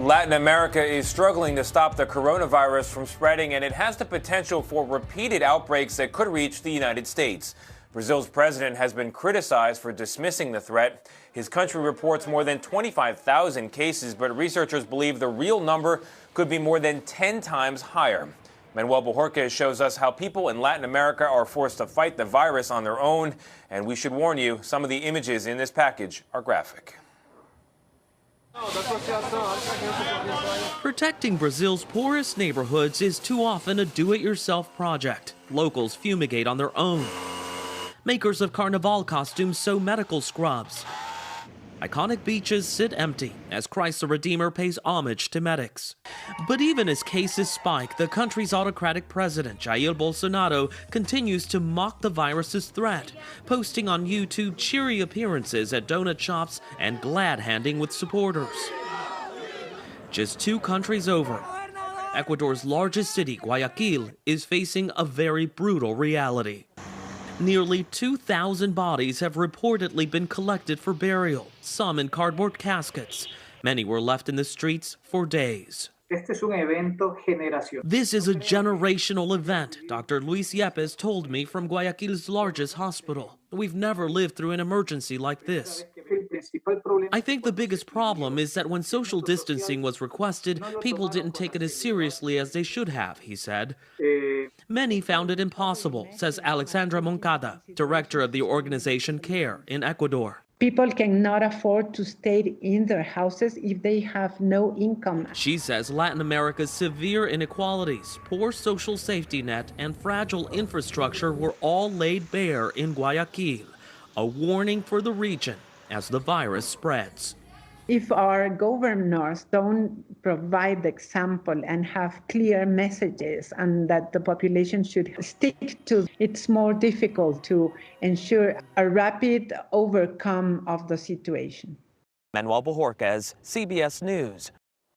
Latin America is struggling to stop the coronavirus from spreading, and it has the potential for repeated outbreaks that could reach the United States. Brazil's president has been criticized for dismissing the threat. His country reports more than 25,000 cases, but researchers believe the real number could be more than 10 times higher. Manuel Bojorquez shows us how people in Latin America are forced to fight the virus on their own. And we should warn you, some of the images in this package are graphic. Protecting Brazil's poorest neighborhoods is too often a do-it-yourself project. Locals fumigate on their own. Makers of carnival costumes sew medical scrubs. Iconic beaches sit empty as Christ the Redeemer pays homage to medics. But even as cases spike, the country's autocratic president, Jair Bolsonaro, continues to mock the virus's threat, posting on YouTube cheery appearances at donut shops and glad-handing with supporters. Just 2 countries over, Ecuador's largest city, Guayaquil, is facing a very brutal reality. Nearly 2,000 bodies have reportedly been collected for burial, some in cardboard caskets. Many were left in the streets for days. This is a generational event, Dr. Luis Yepes told me from Guayaquil's largest hospital. We've never lived through an emergency like this. I think the biggest problem is that when social distancing was requested, people didn't take it as seriously as they should have, he said. Many found it impossible, says Alexandra Moncada, director of the organization CARE in Ecuador. People cannot afford to stay in their houses if they have no income. She says Latin America's severe inequalities, poor social safety net, and fragile infrastructure were all laid bare in Guayaquil, a warning for the region as the virus spreads. If our governors don't provide the example and have clear messages and that the population should stick to, it's more difficult to ensure a rapid overcome of the situation. Manuel Bojorquez, CBS News,